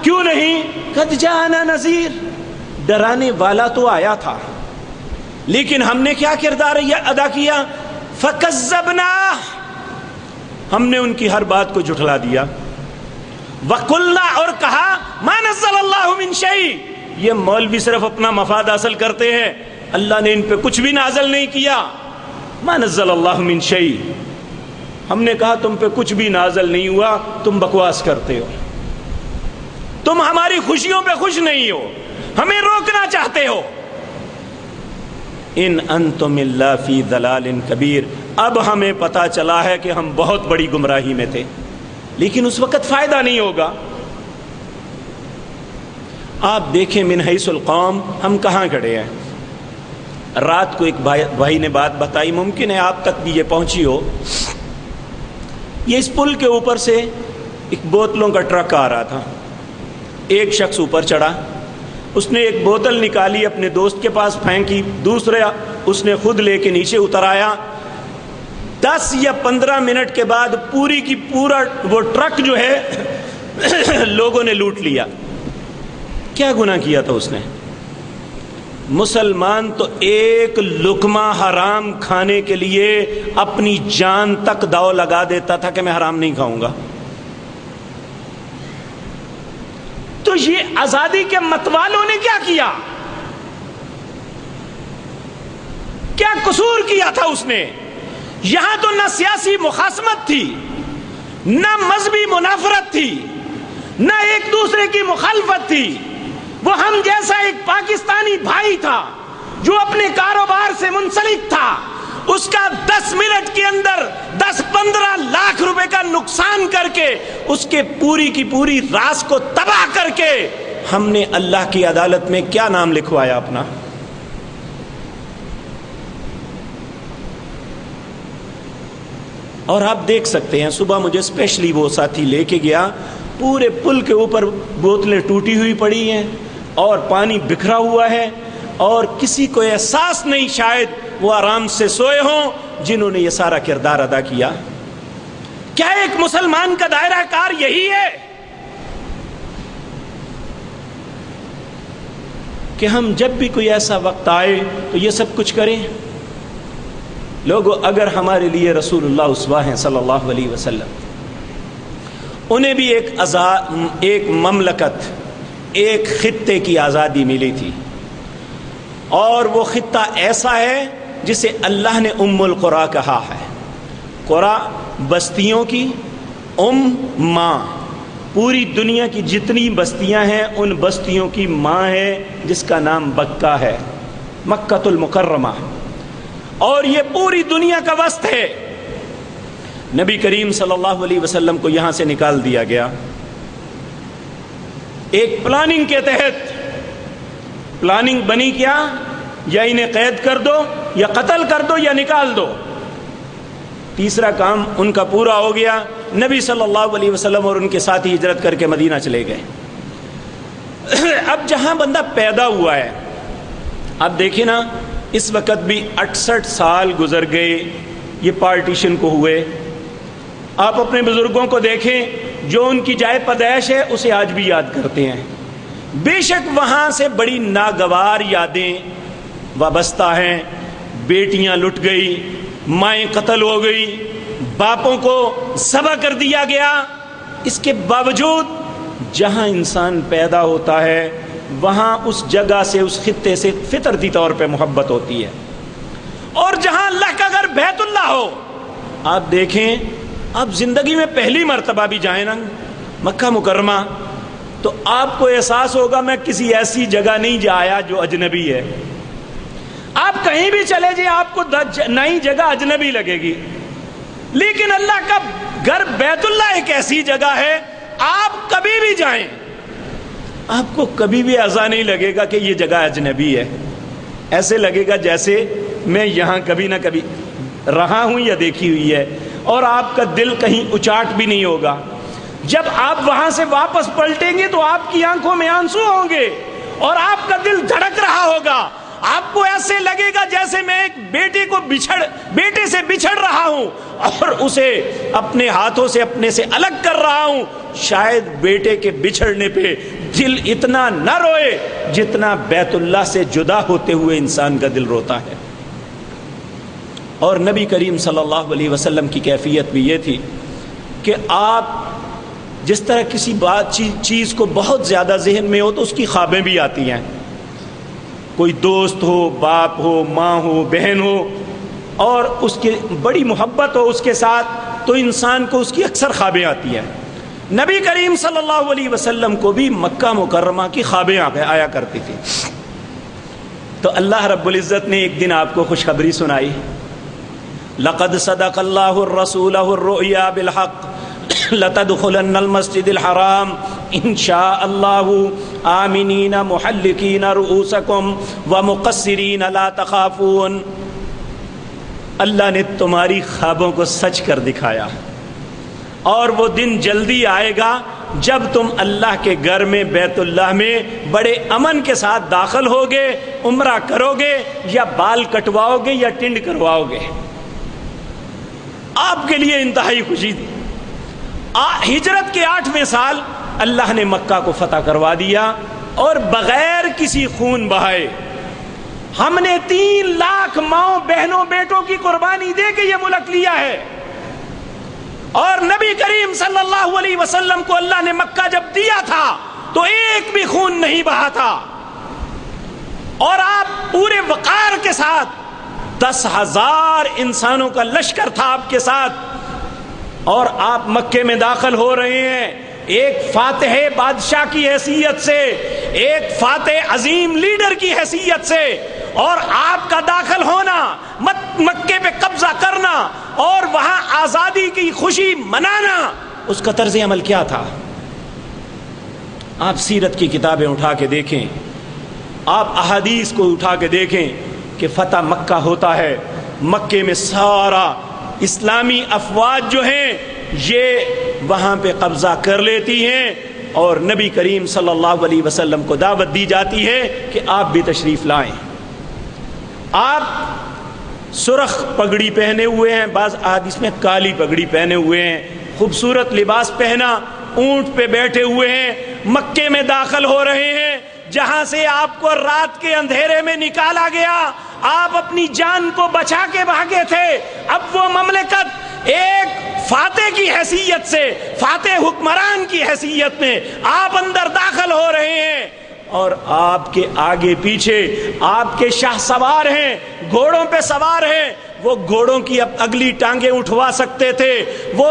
کیوں نہیں، قد جاءنا نذیر، ڈرانے والا تو آیا تھا، لیکن ہم نے کیا کردار ادا کیا؟ فکذبنا، ہم نے ان کی ہر بات کو جھٹلا دیا. وَقُلْنَا اور کہا مَا نَزَّلَ اللَّهُ مِن شَيْءٍ, یہ مولوی صرف اپنا مفاد حاصل کرتے ہیں, اللہ نے ان پہ کچھ بھی نازل نہیں کیا. مَا نَزَّلَ اللَّهُ مِن شَيْءٍ, ہم نے کہا تم پہ کچھ بھی نازل نہیں ہوا, تم بکواس کرتے ہو, تم ہماری خوشیوں پہ خوش نہیں ہو, ہمیں روکنا چاہتے ہو. ان انتم الا فی ضلال کبیر, اب ہمیں پتا چلا ہے کہ ہم بہت بڑی گمراہی میں تھے, لیکن اس وقت فائدہ نہیں ہوگا. آپ دیکھیں من حیث القوم ہم کہاں کھڑے ہیں. رات کو ایک بھائی نے بات بتائی, ممکن ہے آپ تک بھی یہ پہنچی ہو. یہ اس پل کے اوپر سے ایک بوتلوں کا ٹرک آ رہا تھا. ایک شخص اوپر چڑھا, اس نے ایک بوتل نکالی, اپنے دوست کے پاس پھینکی, دوسرا اس نے خود لے کے نیچے اتر آیا. 10 یا 15 منٹ کے بعد پوری کی پورا وہ ٹرک جو ہے لوگوں نے لوٹ لیا. کیا گناہ کیا تھا اس نے؟ مسلمان تو ایک لقمہ حرام کھانے کے لیے اپنی جان تک داؤ لگا دیتا تھا کہ میں حرام نہیں کھاؤں گا. تو یہ آزادی کے متوالوں نے کیا کیا؟ کیا قصور کیا تھا اس نے؟ یہاں تو نہ سیاسی مخاصمت تھی, نہ مذہبی منافرت تھی, نہ ایک دوسرے کی مخالفت تھی. وہ ہم جیسا ایک پاکستانی بھائی تھا جو اپنے کاروبار سے منسلک تھا, اس کا 10 منٹ کے اندر 10-15 لاکھ روپے کا نقصان کر کے اس کے پوری کی پوری راس کو تباہ کر کے ہم نے اللہ کی عدالت میں کیا نام لکھوایا اپنا. اور آپ دیکھ سکتے ہیں, صبح مجھے اسپیشلی وہ ساتھی لے کے گیا, پورے پل کے اوپر بوتلیں ٹوٹی ہوئی پڑی ہیں اور پانی بکھرا ہوا ہے, اور کسی کو احساس نہیں شاید وہ آرام سے سوئے ہوں جنہوں نے یہ سارا کردار ادا کیا. کیا ایک مسلمان کا دائرہ کار یہی ہے کہ ہم جب بھی کوئی ایسا وقت آئے تو یہ سب کچھ کریں؟ لوگوں, اگر ہمارے لیے رسول اللہ اسوہ ہیں صلی اللہ علیہ وسلم, انہیں بھی ایک مملکت, ایک خطے کی آزادی ملی تھی, اور وہ خطہ ایسا ہے جسے اللہ نے ام القریٰ کہا ہے. قریٰ بستیوں کی ماں, پوری دنیا کی جتنی بستیاں ہیں ان بستیوں کی ماں ہے, جس کا نام مکہ ہے, مکۃ المکرمہ, اور یہ پوری دنیا کا وسط ہے. نبی کریم صلی اللہ علیہ وسلم کو یہاں سے نکال دیا گیا ایک پلاننگ کے تحت. پلاننگ بنی کیا؟ یا انہیں قید کر دو, یا قتل کر دو, یا نکال دو. تیسرا کام ان کا پورا ہو گیا. نبی صلی اللہ علیہ وسلم اور ان کے ساتھی ہجرت کر کے مدینہ چلے گئے. اب جہاں بندہ پیدا ہوا ہے, اب دیکھیں نا, اس وقت بھی 68 سال گزر گئے یہ پارٹیشن کو ہوئے. آپ اپنے بزرگوں کو دیکھیں, جو ان کی جائے پیدائش ہے اسے آج بھی یاد کرتے ہیں. بے شک وہاں سے بڑی ناگوار یادیں وابستہ ہیں. بیٹیاں لٹ گئی, مائیں قتل ہو گئی, باپوں کو ذبح کر دیا گیا. اس کے باوجود جہاں انسان پیدا ہوتا ہے وہاں اس جگہ سے, اس خطے سے فطرتی طور پہ محبت ہوتی ہے. اور جہاں اللہ کا گھر بیت اللہ ہو, آپ دیکھیں, آپ زندگی میں پہلی مرتبہ بھی جائیں نا مکہ مکرمہ, تو آپ کو احساس ہوگا میں کسی ایسی جگہ نہیں جایا جو اجنبی ہے. آپ کہیں بھی چلے جائیں آپ کو نئی جگہ اجنبی لگے گی, لیکن اللہ کا گھر بیت اللہ ایک ایسی جگہ ہے, آپ کبھی بھی جائیں آپ کو کبھی بھی ایسا نہیں لگے گا کہ یہ جگہ اجنبی ہے. ایسے لگے گا جیسے میں یہاں کبھی نہ کبھی رہا ہوں یا دیکھی ہوئی ہے, اور آپ کا دل کہیں اچاٹ بھی نہیں ہوگا. جب آپ وہاں سے واپس پلٹیں گے تو آپ کی آنکھوں میں آنسو ہوں گے اور آپ کا دل دھڑک رہا ہوگا. آپ کو ایسے لگے گا جیسے میں ایک بیٹے سے بچھڑ رہا ہوں اور اسے اپنے ہاتھوں سے اپنے سے الگ کر رہا ہوں. شاید بیٹے کے بچھڑنے پہ دل اتنا نہ روئے جتنا بیت اللہ سے جدا ہوتے ہوئے انسان کا دل روتا ہے. اور نبی کریم صلی اللہ علیہ وسلم کی کیفیت بھی یہ تھی, کہ آپ جس طرح کسی چیز کو بہت زیادہ ذہن میں ہو تو اس کی خوابیں بھی آتی ہیں. کوئی دوست ہو، باپ ہو، ماں ہو، بہن ہو، اور اس کی بڑی محبت ہو اس کے ساتھ، تو انسان کو اس کی اکثر خوابیں آتی ہیں. نبی کریم صلی اللہ علیہ وسلم کو بھی مکہ مکرمہ کی خوابیں آیا کرتی تھی. تو اللہ رب العزت نے ایک دن آپ کو خوشخبری سنائی. لقد صدق اللہ الرسول الرؤیا بالحق لتدخلن المسجد الحرام ان شاء اللہ آمنین محلقین رؤوسکم ومقصرین لا تخافون. اللہ نے تمہاری خوابوں کو سچ کر دکھایا، اور وہ دن جلدی آئے گا جب تم اللہ کے گھر میں، بیت اللہ میں بڑے امن کے ساتھ داخل ہوگے، عمرہ کرو گے یا بال کٹواؤ گے یا ٹنڈ کرواؤ گے. آپ کے لیے انتہائی خوشی تھی. ہجرت کے 8ویں سال اللہ نے مکہ کو فتح کروا دیا، اور بغیر کسی خون بہائے ہم نے 3 لاکھ ماؤں بہنوں بیٹوں کی قربانی دے کے یہ ملک لیا ہے. اور نبی کریم صلی اللہ علیہ وسلم کو اللہ نے مکہ جب دیا تھا تو ایک بھی خون نہیں بہا تھا، اور آپ پورے وقار کے ساتھ 10,000 انسانوں کا لشکر تھا آپ کے ساتھ، اور آپ مکے میں داخل ہو رہے ہیں ایک فاتح بادشاہ کی حیثیت سے، ایک فاتح عظیم لیڈر کی حیثیت سے. اور آپ کا داخل ہونا، مکے پہ قبضہ کرنا اور وہاں آزادی کی خوشی منانا، اس کا طرز عمل کیا تھا؟ آپ سیرت کی کتابیں اٹھا کے دیکھیں، آپ احادیث کو اٹھا کے دیکھیں کہ فتح مکہ ہوتا ہے، مکے میں سارا اسلامی افواج جو ہیں یہ وہاں پہ قبضہ کر لیتی ہیں، اور نبی کریم صلی اللہ علیہ وسلم کو دعوت دی جاتی ہے کہ آپ بھی تشریف لائیں. آپ سرخ پگڑی پہنے ہوئے ہیں، بعض احادیث میں کالی پگڑی پہنے ہوئے ہیں، خوبصورت لباس پہنا، اونٹ پہ بیٹھے ہوئے ہیں، مکے میں داخل ہو رہے ہیں جہاں سے آپ کو رات کے اندھیرے میں نکالا گیا. آپ اپنی جان کو بچا کے بھاگے تھے. اب وہ مملکت ایک فاتح کی حیثیت سے، فاتح حکمران کی حیثیت میں آپ اندر داخل ہو رہے ہیں، اور آپ کے آگے پیچھے آپ کے شاہ سوار ہیں، گھوڑوں پہ سوار ہیں. وہ گھوڑوں کی اگلی ٹانگیں اٹھوا سکتے تھے، وہ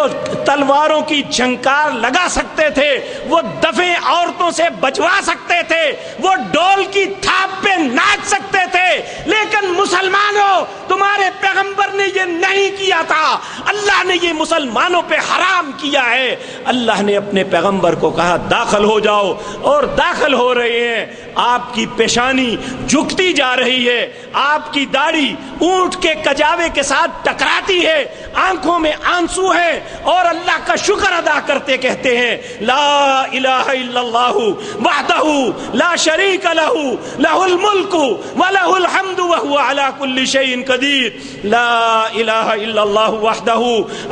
تلواروں کی جھنکار لگا سکتے تھے، وہ دفیں عورتوں سے بجوا سکتے تھے، وہ ڈول کی تھاپ پہ ناچ سکتے تھے، لیکن مسلمانوں تمہارے پیغمبر نے یہ نہیں کیا تھا. اللہ نے یہ مسلمانوں پہ حرام کیا ہے. اللہ نے اپنے پیغمبر کو کہا داخل ہو جاؤ، اور داخل ہو رہے ہیں. آپ کی پیشانی جھکتی جا رہی ہے، آپ کی داڑھی اونٹ کے کجاوے کے ساتھ ٹکراتی ہے، آنکھوں میں آنسو ہے، اور اللہ کا شکر ادا کرتے کہتے ہیں لا الہ الا اللہ وحدہ لا شریک لہ لہ الملک ولہ الحمد وہو علی کل شیء قدیر. لا الہ الا اللہ وحدہ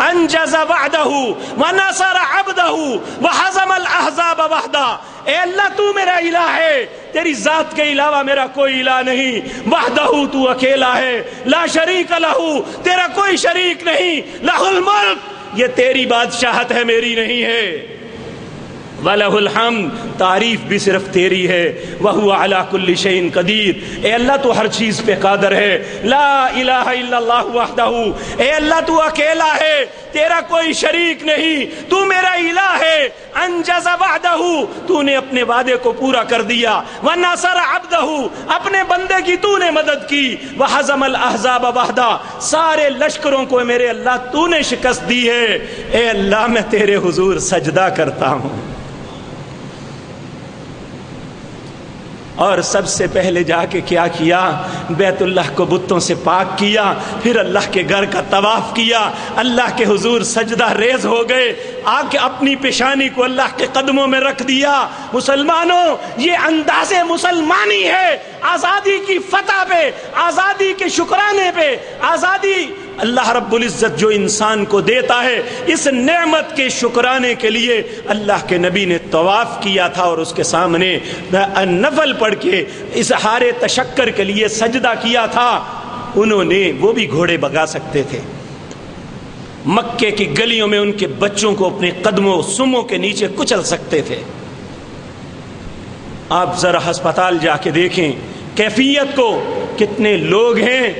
انجز وعدہ ونصر عبدہ وہزم الاحزاب وحدہ. اے اللہ تو میرا الہ ہے، تیری ذات کے علاوہ میرا کوئی الہ نہیں. وحدہ تو اکیلا ہے، لا شریک لہ تیرا کوئی شریک نہیں، لہ الملک یہ تیری بادشاہت ہے، میری نہیں ہے. وَلَهُ الْحَمْدُ تعریف بھی صرف تیری ہے. وَهُوَ عَلَى كُلِّ شَيْءٍ قَدِيرٌ اے اللہ تو ہر چیز پہ قادر ہے. لا الہ الا اللہ وحدہ اے اللہ تو اکیلا ہے، تیرا کوئی شریک نہیں، تو میرا الہ ہے. انجز وعدہ تو نے اپنے وعدے کو پورا کر دیا. وَنَصَرَ عَبْدَهُ اپنے بندے کی تو نے مدد کی. وَحَزَمَ الْأَحْزَابَ وَحْدَهُ سارے لشکروں کو میرے اللہ تو نے شکست دی ہے. اے اللہ میں تیرے حضور سجدہ کرتا ہوں. اور سب سے پہلے جا کے کیا کیا؟ بیت اللہ کو بتوں سے پاک کیا، پھر اللہ کے گھر کا طواف کیا، اللہ کے حضور سجدہ ریز ہو گئے، آ کے اپنی پیشانی کو اللہ کے قدموں میں رکھ دیا. مسلمانوں یہ انداز مسلمانی ہے. آزادی کی فتح پہ، آزادی کے شکرانے پہ، آزادی اللہ رب العزت جو انسان کو دیتا ہے، اس نعمت کے شکرانے کے لیے اللہ کے نبی نے طواف کیا تھا، اور اس کے سامنے نفل پڑھ کے اظہار تشکر کے لیے سجدہ کیا تھا. انہوں نے وہ بھی گھوڑے بگا سکتے تھے، مکے کی گلیوں میں ان کے بچوں کو اپنے قدموں سموں کے نیچے کچل سکتے تھے. آپ ذرا ہسپتال جا کے دیکھیں کیفیت کو. کتنے لوگ ہیں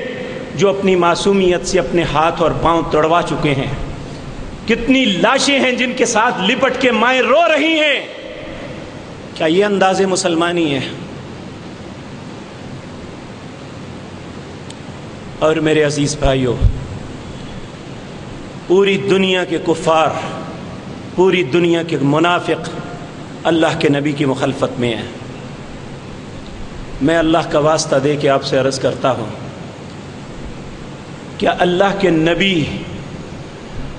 جو اپنی معصومیت سے اپنے ہاتھ اور پاؤں توڑوا چکے ہیں. کتنی لاشیں ہیں جن کے ساتھ لپٹ کے مائیں رو رہی ہیں. کیا یہ انداز مسلمانی ہے؟ اور میرے عزیز بھائیوں، پوری دنیا کے کفار، پوری دنیا کے منافق اللہ کے نبی کی مخالفت میں ہیں. میں اللہ کا واسطہ دے کے آپ سے عرض کرتا ہوں، کیا اللہ کے نبی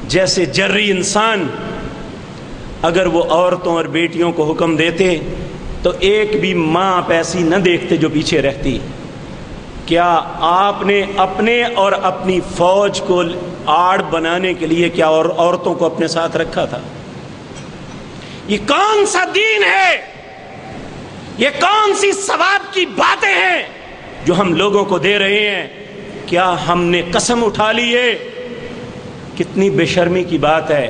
جیسے جری انسان اگر وہ عورتوں اور بیٹیوں کو حکم دیتے تو ایک بھی ماں آپ ایسی نہ دیکھتے جو پیچھے رہتی؟ کیا آپ نے اپنے اور اپنی فوج کو آڑ بنانے کے لیے کیا اور عورتوں کو اپنے ساتھ رکھا تھا؟ یہ کون سا دین ہے؟ یہ کون سی ثواب کی باتیں ہیں جو ہم لوگوں کو دے رہے ہیں؟ کیا ہم نے قسم اٹھا لی ہے؟ کتنی بے شرمی کی بات ہے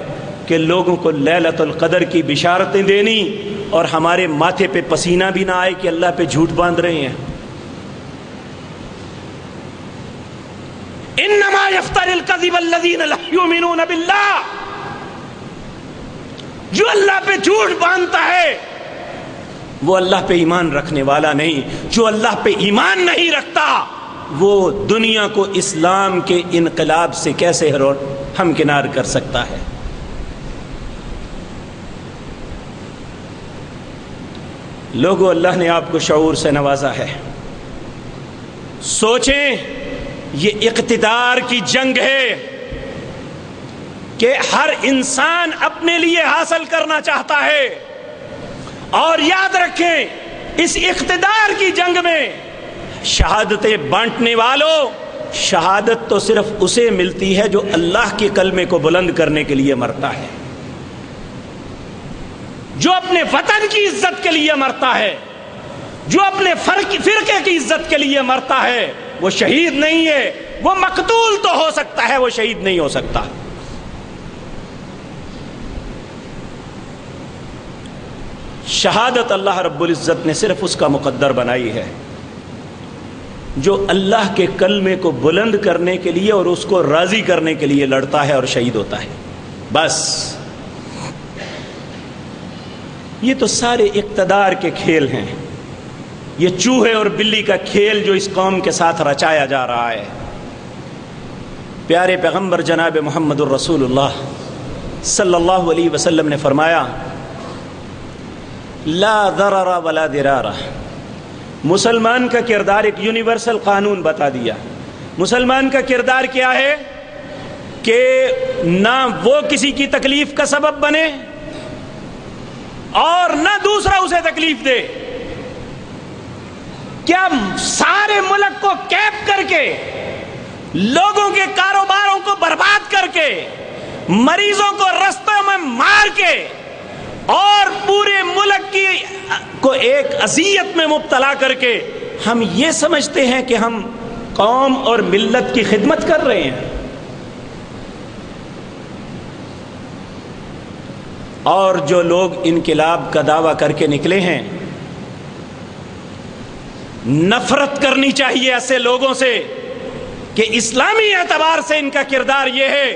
کہ لوگوں کو لیلۃ القدر کی بشارتیں دینی اور ہمارے ماتھے پہ پسینہ بھی نہ آئے کہ اللہ پہ جھوٹ باندھ رہے ہیں. انما یفتر الکذب الذین لا یؤمنون باللہ. جو اللہ پہ جھوٹ باندھتا ہے وہ اللہ پہ ایمان رکھنے والا نہیں. جو اللہ پہ ایمان نہیں رکھتا وہ دنیا کو اسلام کے انقلاب سے کیسے ہمکنار کر سکتا ہے؟ لوگوں، اللہ نے آپ کو شعور سے نوازا ہے. سوچیں، یہ اقتدار کی جنگ ہے کہ ہر انسان اپنے لیے حاصل کرنا چاہتا ہے. اور یاد رکھیں، اس اقتدار کی جنگ میں شہادتیں بانٹنے والوں، شہادت تو صرف اسے ملتی ہے جو اللہ کے کلمے کو بلند کرنے کے لیے مرتا ہے، جو اپنے وطن کی عزت کے لیے مرتا ہے، جو اپنے فرقے کی عزت کے لیے مرتا ہے. وہ شہید نہیں ہے. وہ مقتول تو ہو سکتا ہے، وہ شہید نہیں ہو سکتا. شہادت اللہ رب العزت نے صرف اس کا مقدر بنائی ہے جو اللہ کے کلمے کو بلند کرنے کے لیے اور اس کو راضی کرنے کے لیے لڑتا ہے اور شہید ہوتا ہے. بس یہ تو سارے اقتدار کے کھیل ہیں. یہ چوہے اور بلی کا کھیل جو اس قوم کے ساتھ رچایا جا رہا ہے. پیارے پیغمبر جناب محمد الرسول اللہ صلی اللہ علیہ وسلم نے فرمایا، لا ضرر ولا ضرار. مسلمان کا کردار ایک یونیورسل قانون بتا دیا. مسلمان کا کردار کیا ہے کہ نہ وہ کسی کی تکلیف کا سبب بنے اور نہ دوسرا اسے تکلیف دے. کیا سارے ملک کو کیپ کر کے، لوگوں کے کاروباروں کو برباد کر کے، مریضوں کو رستوں میں مار کے اور پورے ملک کو ایک اذیت میں مبتلا کر کے ہم یہ سمجھتے ہیں کہ ہم قوم اور ملت کی خدمت کر رہے ہیں؟ اور جو لوگ انقلاب کا دعویٰ کر کے نکلے ہیں، نفرت کرنی چاہیے ایسے لوگوں سے کہ اسلامی اعتبار سے ان کا کردار یہ ہے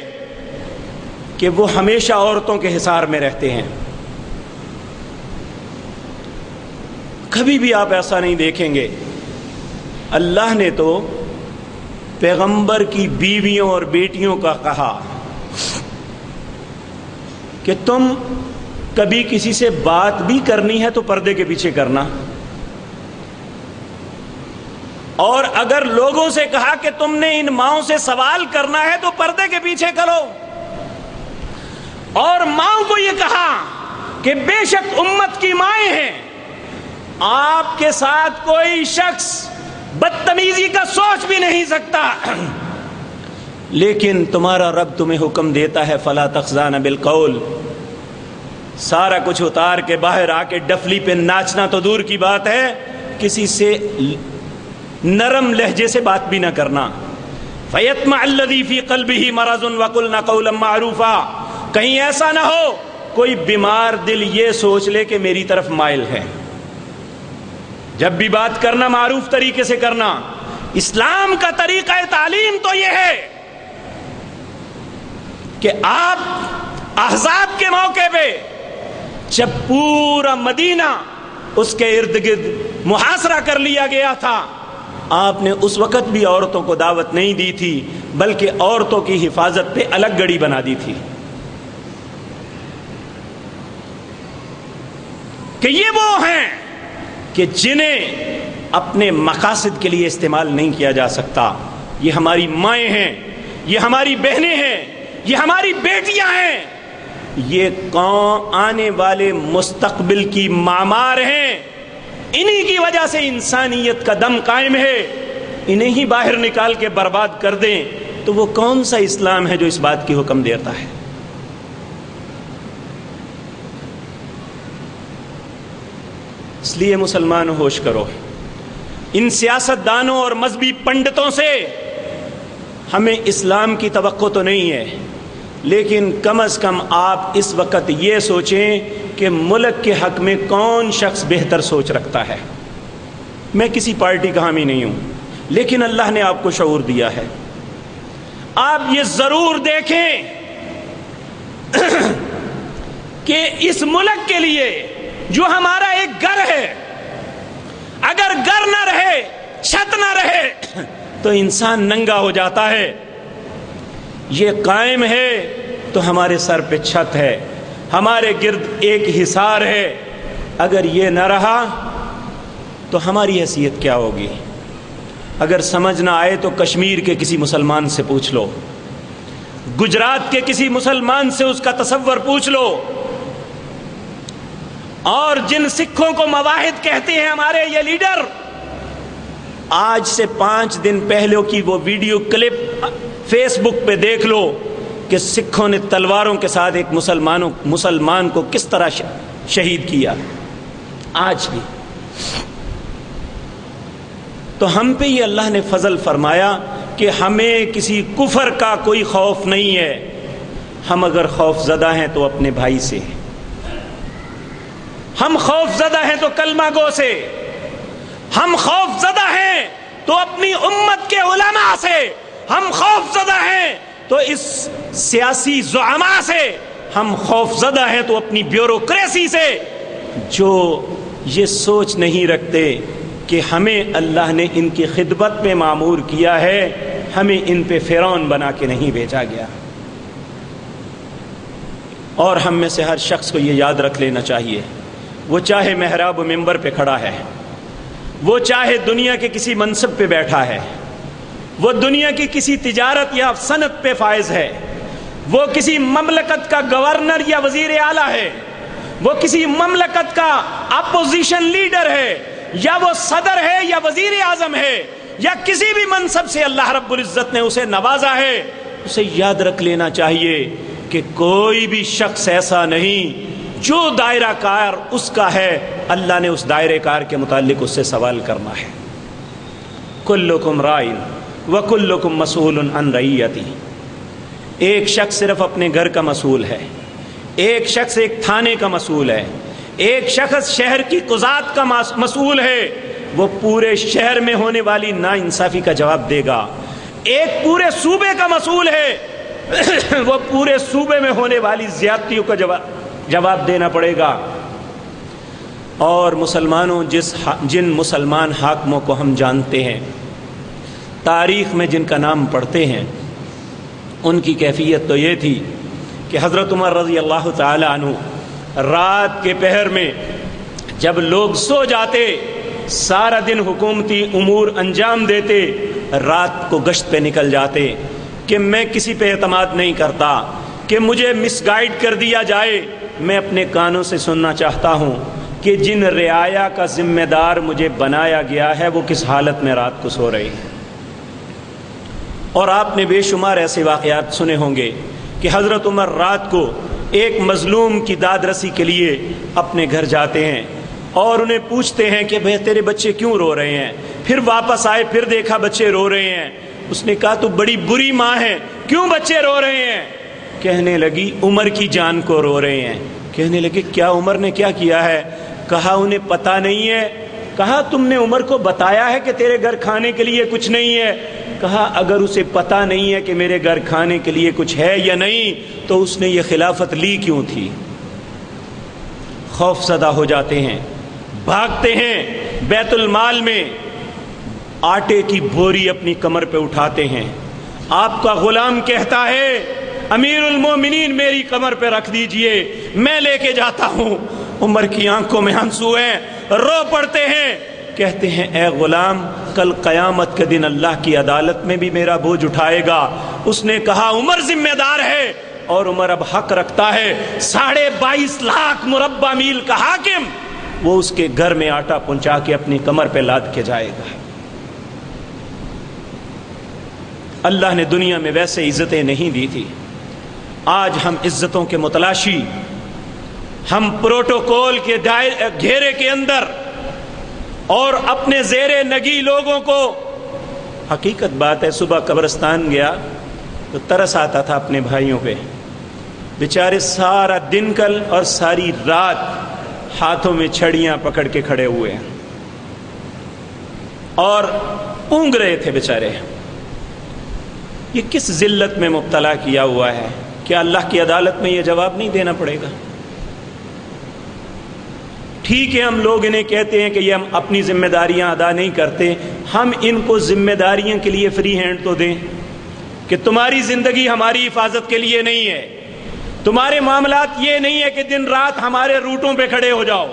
کہ وہ ہمیشہ عورتوں کے حصار میں رہتے ہیں. کبھی بھی آپ ایسا نہیں دیکھیں گے. اللہ نے تو پیغمبر کی بیویوں اور بیٹیوں کا کہا کہ تم کبھی کسی سے بات بھی کرنی ہے تو پردے کے پیچھے کرنا، اور اگر لوگوں سے کہا کہ تم نے ان ماؤں سے سوال کرنا ہے تو پردے کے پیچھے کرو. اور ماؤں کو یہ کہا کہ بے شک امت کی مائیں ہیں، آپ کے ساتھ کوئی شخص بدتمیزی کا سوچ بھی نہیں سکتا، لیکن تمہارا رب تمہیں حکم دیتا ہے فلا تخضعن بالقول. سارا کچھ اتار کے باہر آ کے ڈفلی پہ ناچنا تو دور کی بات ہے، کسی سے نرم لہجے سے بات بھی نہ کرنا. فَيَطْمَعَ الَّذِي فِي قَلْبِهِ مَرَضٌ وَقُلْنَا قَوْلًا مَّعْرُوفًا، کہیں ایسا نہ ہو کوئی بیمار دل یہ سوچ لے کہ میری طرف مائل ہے۔ جب بھی بات کرنا معروف طریقے سے کرنا۔ اسلام کا طریقہ تعلیم تو یہ ہے کہ آپ احزاب کے موقع پہ جب پورا مدینہ اس کے ارد گرد محاصرہ کر لیا گیا تھا، آپ نے اس وقت بھی عورتوں کو دعوت نہیں دی تھی، بلکہ عورتوں کی حفاظت پہ الگ گڑی بنا دی تھی کہ یہ وہ ہیں کہ جنہیں اپنے مقاصد کے لیے استعمال نہیں کیا جا سکتا۔ یہ ہماری مائیں ہیں، یہ ہماری بہنیں ہیں، یہ ہماری بیٹیاں ہیں، یہ قوم آنے والے مستقبل کی معمار ہیں، انہی کی وجہ سے انسانیت کا دم قائم ہے۔ انہیں ہی باہر نکال کے برباد کر دیں تو وہ کون سا اسلام ہے جو اس بات کی حکم دیتا ہے؟ اس لیے مسلمان ہوش کرو، ان سیاست دانوں اور مذہبی پنڈتوں سے ہمیں اسلام کی توقع تو نہیں ہے، لیکن کم از کم آپ اس وقت یہ سوچیں کہ ملک کے حق میں کون شخص بہتر سوچ رکھتا ہے۔ میں کسی پارٹی کا حامی نہیں ہوں، لیکن اللہ نے آپ کو شعور دیا ہے۔ آپ یہ ضرور دیکھیں کہ اس ملک کے لیے جو ہمارا ایک گھر ہے، اگر گھر نہ رہے، چھت نہ رہے تو انسان ننگا ہو جاتا ہے۔ یہ قائم ہے تو ہمارے سر پہ چھت ہے، ہمارے گرد ایک حصار ہے۔ اگر یہ نہ رہا تو ہماری حیثیت کیا ہوگی؟ اگر سمجھ نہ آئے تو کشمیر کے کسی مسلمان سے پوچھ لو، گجرات کے کسی مسلمان سے اس کا تصور پوچھ لو، اور جن سکھوں کو مواحد کہتے ہیں ہمارے یہ لیڈر، آج سے 5 دن پہلے کی وہ ویڈیو کلپ فیس بک پہ دیکھ لو کہ سکھوں نے تلواروں کے ساتھ ایک مسلمان کو کس طرح شہید کیا۔ آج بھی تو ہم پہ یہ اللہ نے فضل فرمایا کہ ہمیں کسی کفر کا کوئی خوف نہیں ہے۔ ہم اگر خوف زدہ ہیں تو اپنے بھائی سے، ہم خوف زدہ ہیں تو کلمہ گو سے، ہم خوف زدہ ہیں تو اپنی امت کے علماء سے، ہم خوف زدہ ہیں تو اس سیاسی زعماء سے، ہم خوف زدہ ہیں تو اپنی بیوروکریسی سے، جو یہ سوچ نہیں رکھتے کہ ہمیں اللہ نے ان کی خدمت میں مامور کیا ہے، ہمیں ان پہ فرعون بنا کے نہیں بھیجا گیا۔ اور ہم میں سے ہر شخص کو یہ یاد رکھ لینا چاہیے، وہ چاہے محراب و ممبر پہ کھڑا ہے، وہ چاہے دنیا کے کسی منصب پہ بیٹھا ہے، وہ دنیا کی کسی تجارت یا صنعت پہ فائز ہے، وہ کسی مملکت کا گورنر یا وزیر اعلیٰ ہے، وہ کسی مملکت کا اپوزیشن لیڈر ہے، یا وہ صدر ہے یا وزیر اعظم ہے، یا کسی بھی منصب سے اللہ رب العزت نے اسے نوازا ہے، اسے یاد رکھ لینا چاہیے کہ کوئی بھی شخص ایسا نہیں جو دائرہ کار اس کا ہے، اللہ نے اس دائرہ کار کے متعلق اس سے سوال کرنا ہے۔ کلکم رائن وکلکم مسئول عن رعیتہ۔ ایک شخص صرف اپنے گھر کا مسئول ہے، ایک شخص ایک تھانے کا مسئول ہے، ایک شخص شہر کی قضات کا مسئول ہے، وہ پورے شہر میں ہونے والی ناانصافی کا جواب دے گا۔ ایک پورے صوبے کا مسئول ہے، وہ پورے صوبے میں ہونے والی زیادتیوں کا جواب دینا پڑے گا۔ اور مسلمانوں، جن مسلمان حاکموں کو ہم جانتے ہیں، تاریخ میں جن کا نام پڑھتے ہیں، ان کی کیفیت تو یہ تھی کہ حضرت عمر رضی اللہ تعالی عنہ رات کے پہر میں جب لوگ سو جاتے، سارا دن حکومتی امور انجام دیتے، رات کو گشت پہ نکل جاتے کہ میں کسی پہ اعتماد نہیں کرتا کہ مجھے مس گائیڈ کر دیا جائے۔ میں اپنے کانوں سے سننا چاہتا ہوں کہ جن رعایا کا ذمہ دار مجھے بنایا گیا ہے وہ کس حالت میں رات کو سو رہی ہے۔ اور آپ نے بے شمار ایسے واقعات سنے ہوں گے کہ حضرت عمر رات کو ایک مظلوم کی داد رسی کے لیے اپنے گھر جاتے ہیں اور انہیں پوچھتے ہیں کہ بھئی تیرے بچے کیوں رو رہے ہیں؟ پھر واپس آئے، پھر دیکھا بچے رو رہے ہیں، اس نے کہا تو بڑی بری ماں ہے، کیوں بچے رو رہے ہیں؟ کہنے لگی عمر کی جان کو رو رہے ہیں۔ کہنے لگے کیا عمر نے کیا کیا ہے؟ کہا انہیں پتہ نہیں ہے۔ کہا تم نے عمر کو بتایا ہے کہ تیرے گھر کھانے کے لیے کچھ نہیں ہے؟ کہا اگر اسے پتہ نہیں ہے کہ میرے گھر کھانے کے لیے کچھ ہے یا نہیں تو اس نے یہ خلافت لی کیوں تھی؟ خوف زدہ ہو جاتے ہیں، بھاگتے ہیں بیت المال میں، آٹے کی بوری اپنی کمر پہ اٹھاتے ہیں۔ آپ کا غلام کہتا ہے امیر المومنین میری کمر پہ رکھ دیجئے، میں لے کے جاتا ہوں۔ عمر کی آنکھوں میں آنسو ہیں، رو پڑتے ہیں، کہتے ہیں اے غلام کل قیامت کے دن اللہ کی عدالت میں بھی میرا بوجھ اٹھائے گا۔ اس نے کہا عمر ذمہ دار ہے، اور عمر اب حق رکھتا ہے۔ 22.5 لاکھ مربع میل کا حاکم وہ اس کے گھر میں آٹا پہنچا کے اپنی کمر پہ لاد کے جائے گا۔ اللہ نے دنیا میں ویسے عزتیں نہیں دی تھی، آج ہم عزتوں کے متلاشی، ہم پروٹوکول کے گھیرے کے اندر اور اپنے زیر نگی لوگوں کو، حقیقت بات ہے صبح قبرستان گیا تو ترس آتا تھا اپنے بھائیوں پہ، بیچارے سارا دن کل اور ساری رات ہاتھوں میں چھڑیاں پکڑ کے کھڑے ہوئے ہیں اور اونگ رہے تھے بیچارے۔ یہ کس ذلت میں مبتلا کیا ہوا ہے؟ کیا اللہ کی عدالت میں یہ جواب نہیں دینا پڑے گا؟ ٹھیک ہے ہم لوگ انہیں کہتے ہیں کہ یہ ہم اپنی ذمہ داریاں ادا نہیں کرتے، ہم ان کو ذمہ داریوں کے لیے فری ہینڈ تو دیں کہ تمہاری زندگی ہماری حفاظت کے لیے نہیں ہے، تمہارے معاملات یہ نہیں ہے کہ دن رات ہمارے روٹوں پہ کھڑے ہو جاؤ۔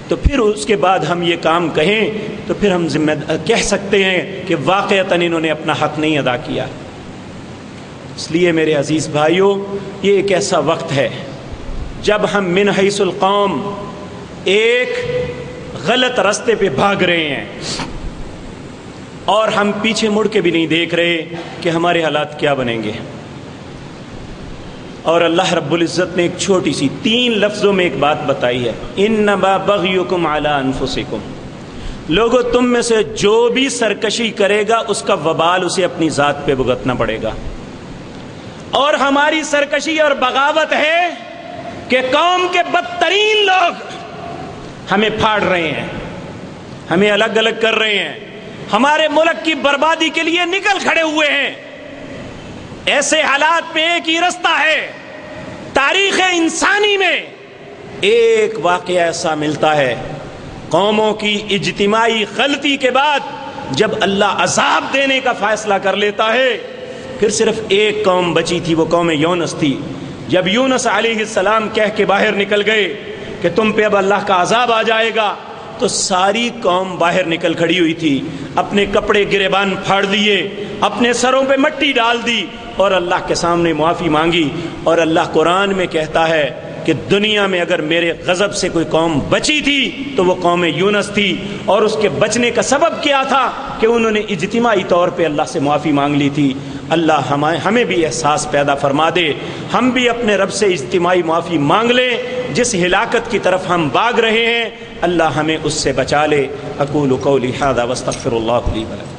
تو پھر اس کے بعد ہم یہ کام کہیں تو پھر ہم کہہ سکتے ہیں کہ واقعتاً انہوں نے اپنا حق نہیں ادا کیا۔ اس لیے میرے عزیز بھائیوں، یہ ایک ایسا وقت ہے جب ہم من حیث القوم ایک غلط راستے پہ بھاگ رہے ہیں اور ہم پیچھے مڑ کے بھی نہیں دیکھ رہے کہ ہمارے حالات کیا بنیں گے۔ اور اللہ رب العزت نے ایک چھوٹی سی 3 لفظوں میں ایک بات بتائی ہے، انما بغیکم علی انفسکم، لوگوں تم میں سے جو بھی سرکشی کرے گا اس کا وبال اسے اپنی ذات پہ بھگتنا پڑے گا۔ اور ہماری سرکشی اور بغاوت ہے کہ قوم کے بدترین لوگ ہمیں پھاڑ رہے ہیں، ہمیں الگ الگ کر رہے ہیں، ہمارے ملک کی بربادی کے لیے نکل کھڑے ہوئے ہیں۔ ایسے حالات میں ایک ہی رستہ ہے، تاریخ انسانی میں ایک واقعہ ایسا ملتا ہے، قوموں کی اجتماعی غلطی کے بعد جب اللہ عذاب دینے کا فیصلہ کر لیتا ہے، پھر صرف ایک قوم بچی تھی، وہ قوم یونس تھی۔ جب یونس علیہ السلام کہہ کے باہر نکل گئے کہ تم پہ اب اللہ کا عذاب آ جائے گا، تو ساری قوم باہر نکل کھڑی ہوئی تھی، اپنے کپڑے گریبان پھاڑ دیے، اپنے سروں پہ مٹی ڈال دی اور اللہ کے سامنے معافی مانگی۔ اور اللہ قرآن میں کہتا ہے کہ دنیا میں اگر میرے غضب سے کوئی قوم بچی تھی تو وہ قوم یونس تھی، اور اس کے بچنے کا سبب کیا تھا کہ انہوں نے اجتماعی طور پہ اللہ سے معافی مانگ لی تھی۔ اللہ ہمیں بھی احساس پیدا فرما دے، ہم بھی اپنے رب سے اجتماعی معافی مانگ لیں، جس ہلاکت کی طرف ہم بھاگ رہے ہیں اللہ ہمیں اس سے بچا لے۔ اقول قولی ھذا واستغفر اللہ لی ولکم۔